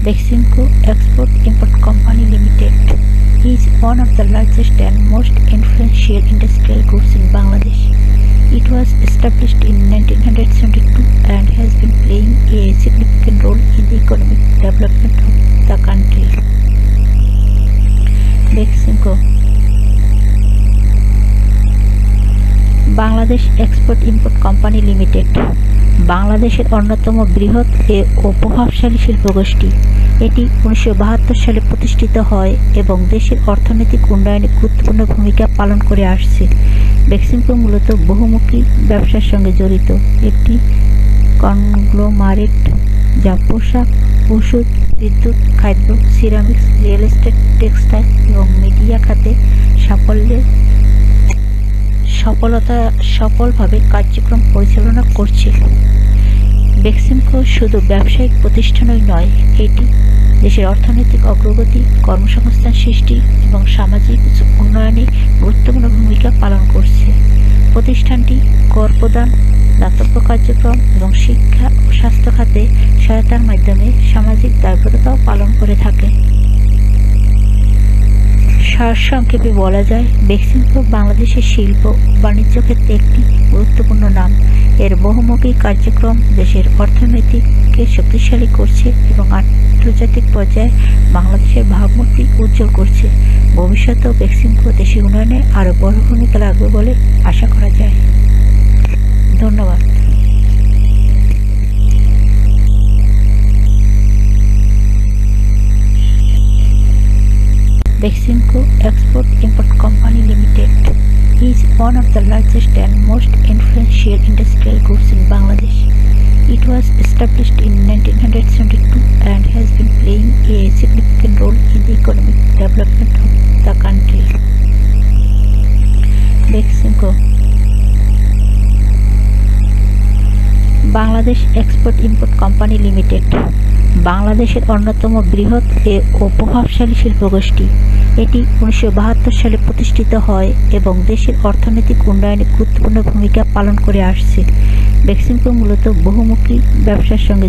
Beximco Export-Import Company Limited is one of the largest and most influential industrial groups in Bangladesh. It was established in 1972 and has been playing a significant role in the economic development of the country. Beximco Bangladesh export import company limited বাংলাদেশের অন্যতম বৃহৎ ও প্রভাবশালী শিল্পগোষ্ঠী। এটি 1972 সালে প্রতিষ্ঠিত হয় এবং দেশের অর্থনৈতিক উন্নয়নে গুরুত্বপূর্ণ ভূমিকা পালন করে আসছে। বেক্সিমকো মূলত বহুমুখী ব্যবসার সঙ্গে জড়িত একটি কনগ্লোমারেট যা পোশাক, ওষুধ, বিদ্যুৎ, খাদ্য, সিরামিক্স, রিয়েল এস্টেট, টেক্সটাইল এবং মিডিয়া খাতে সফলভাবে কার্যক্রম পরিচালনা করছে। বেক্সিমকো শুধু ব্যবসায়িক প্রতিষ্ঠানই নয়, এটি দেশের অর্থনৈতিক অগ্রগতি, কর্মসংস্থান সৃষ্টি এবং সামাজিক উন্নয়নে গুরুত্বপূর্ণ ভূমিকা পালন করছে। প্রতিষ্ঠানটি কর প্রদান, দাতব্য কার্যক্রম এবং শিক্ষা ও স্বাস্থ্য খাতে সহায়তার মাধ্যমে সামাজিক দায়বদ্ধতাও পালন করে থাকে। সারসংক্ষেপে বলা যায়, বেক্সিমকো বাংলাদেশের শিল্প ও বাণিজ্য ক্ষেত্রে একটি গুরুত্বপূর্ণ নাম। এর বহুমুখী কার্যক্রম দেশের অর্থনীতিকে শক্তিশালী করছে এবং আন্তর্জাতিক পর্যায়ে বাংলাদেশের ভাবমূর্তি উজ্জ্বল করছে। ভবিষ্যতেও বেক্সিমকো দেশের উন্নয়নে আরও বড় ভূমিকা রাখবে বলে আশা করা যায়। ধন্যবাদ। Beximco Export-Import Company Limited is one of the largest and most influential industrial groups in Bangladesh. It was established in 1972 and has been playing a significant role in the economic development of the country. Beximco Bangladesh export-import company limited বাংলাদেশের অন্যতম বৃহৎ ও প্রভাবশালী শিল্পগোষ্ঠী। এটি 1972 সালে প্রতিষ্ঠিত হয় এবং দেশের অর্থনৈতিক উন্নয়নে গুরুত্বপূর্ণ ভূমিকা পালন করে আসছে। বেক্সিমকো মূলত বহুমুখী ব্যবসার সঙ্গে